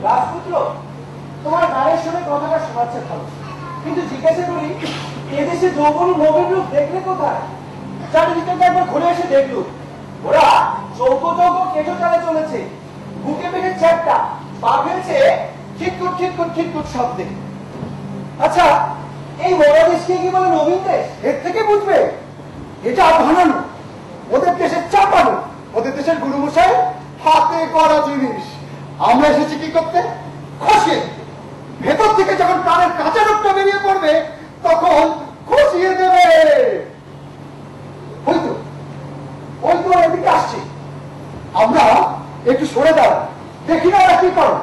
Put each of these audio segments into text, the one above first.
রাজপুত্র, তোমার গায়ের শুনে কথাটা শোনাচ্ছে ভালো, কিন্তু জিজ্ঞাসা করি এদেশে যৌবন নবীন রূপ দেখলে কোথায়? চারিদিকে একবার ঘুরে এসে দেখলুম ওরা চৌকো চৌকো কেটো চালে চলেছে, বুকে পেটে চ্যাপটা, পা ফেলছে খিটকুট খিটকুট খিটকুট শব্দে। আচ্ছা, এই বড় দেশকে কি বলে নবীন দেশ? এর থেকে বুঝবে এটা বানানো, ওদের দেশের চাপানো, ওদের দেশের গুরুমশাই হাতে করা জিনিস। আমরা এসেছি কি করতে? খসে ভেতর থেকে যখন কানের কাঁচা রূপটা বেরিয়ে পড়বে তখন খসিয়ে দেবে। হয়তো এদিকে আসছে, আমরা একটু সরে দাঁড়াই, দেখি না ওরা কি করো।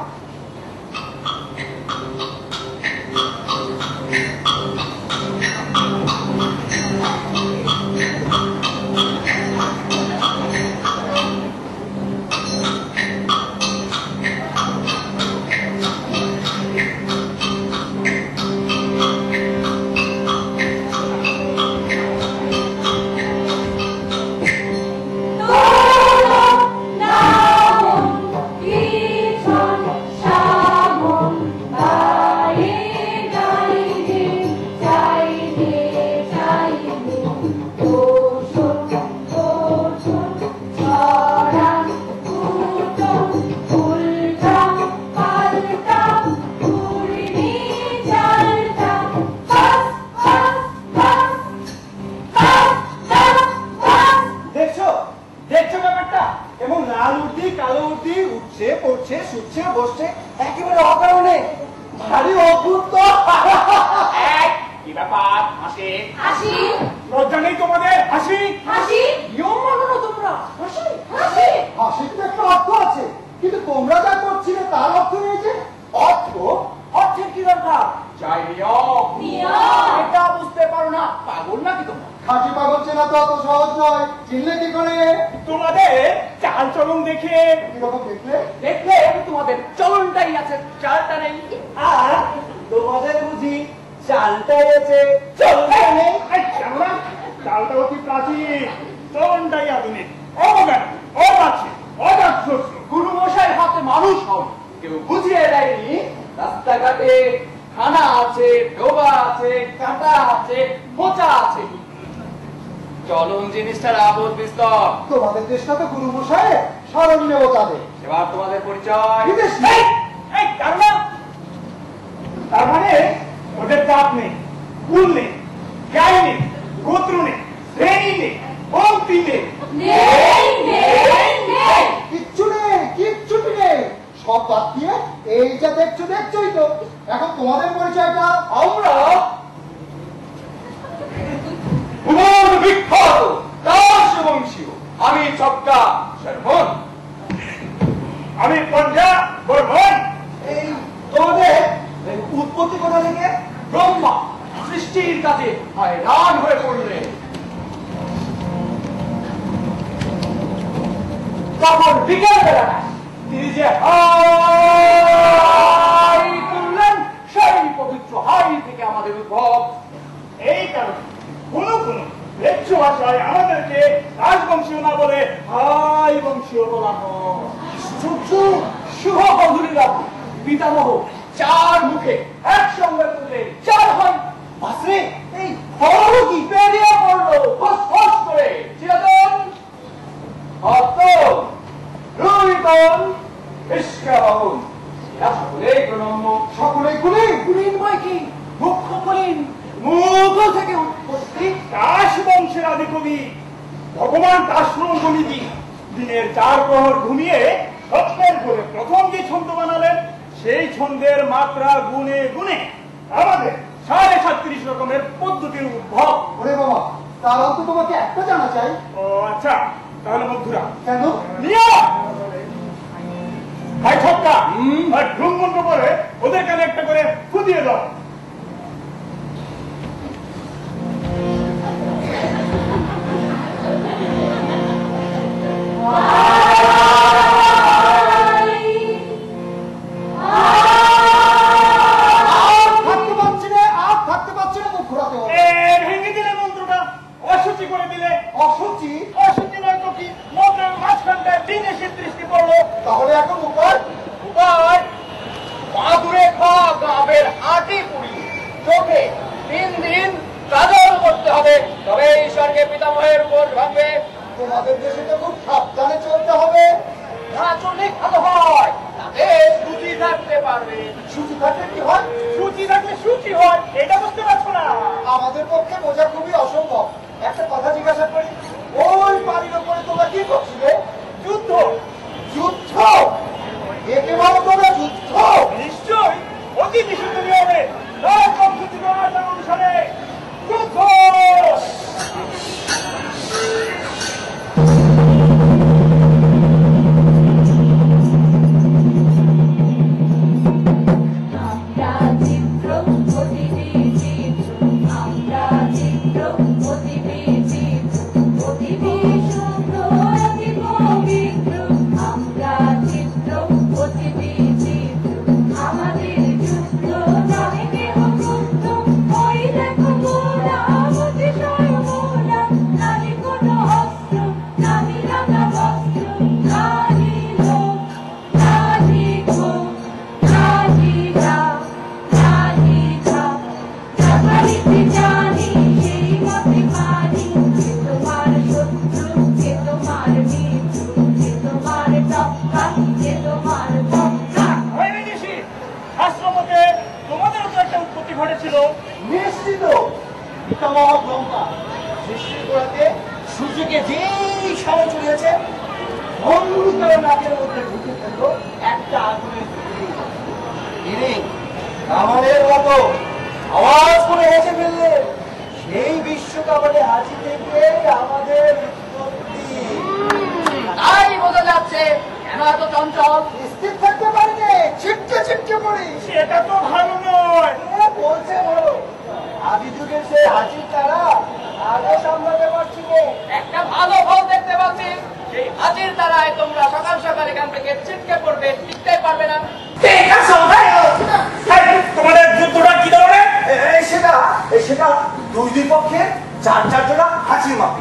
তাহলে এখন উপায় উপায় ধন্যুকের নাকের মধ্যে ঢুকে ফেললো একটা আগুনের আমাদের মতো আওয়াজ করে হেসে ফেললে সেই বিশ্বকাপে হাসি থেকে আমাদের তাই বোঝা যাচ্ছে কেন এত চঞ্চল। স্থির থাকতে পারিনি, ছিটকে ছিটকে পড়ি। সেটা তো ভালো নয়। বলছে ভালো, আদি যুগের সেই হাসির তারা আগে সামলাতে পারছি না। একটা ভালো ফল দেখতে পাচ্ছি, সেই হাজির দ্বারায় তোমরা সকাল সকাল এখান থেকে ছিটকে পড়বে, টিকতেই পারবে না। তোমাদের যুদ্ধটা কি ধরনের? সেটা দুই দুই পক্ষে চার চার জনা হাসির মাপি।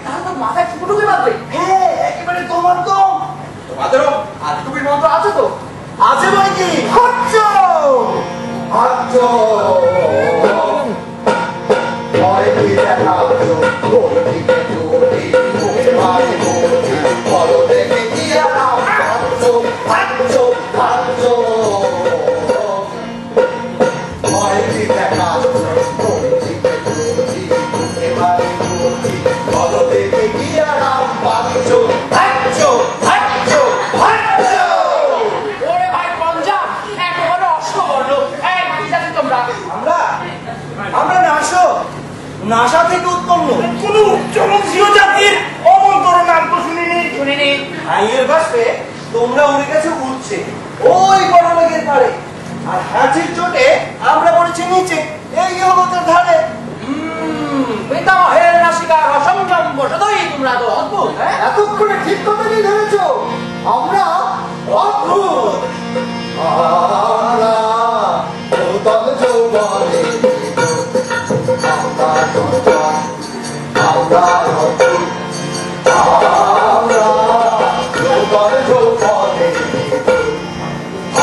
তাহলে তো মাথায় ফুটুকে বাঁধবে। হ্যাঁ, একেবারে তোমার তো। তোমাদেরও আদি কবির মন্ত্র আছে তো? আছে বই কি? নাসা থেকে উৎপন্ন কোন উচ্চবংশীয় জাতির অমন্তর নাম তো শুনিনি। হাইয়ের বাসে তোমরা উড়ে গেছে উঠছে ওই বড় লেগের পারে, আর হাঁচির চোটে আমরা পড়েছি নিচে এই জগতের ধারে। পিতামহের নাসিকার অসংযম বশতই তোমরা তো অদ্ভুত। এতক্ষণে ঠিক কথা নিয়ে ধরেছ, আমরা অদ্ভুত। আমরা নূতন যৌবনে আমরা নূতন, আমরা অদ্ভুত। আমরা নূতন যৌবনে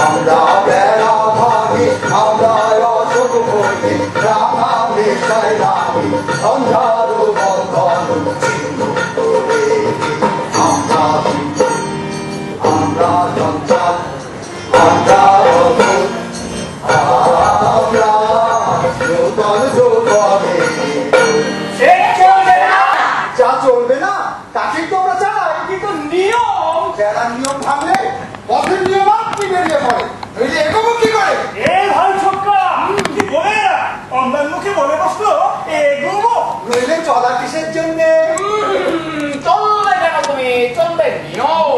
আমরা বেড়া ভাগি, আমরা অসুখ করি, রাখা বিষয় রাখি, সন্ধ্যার বন্ধন চিহ্ন করে। আমরা চঞ্চল, আমরা অদ্ভুত, আমরা নূতন যৌবনে। যা চলবে না তাকেই তো আমরা চাই। কিন্তু নিয়ম, যারা নিয়ম ভাঙলে পথের নিয়ম আপনি বেরিয়ে পড়ে, নইলে এগোবো কি করে? ভাই ছোটকা কি বলে না, অন্যান্য মুখে বলে বসলো এগোবো, নইলে চলা কিসের জন্যে? চলবে কেন তুমি? চলবে নিয়ম।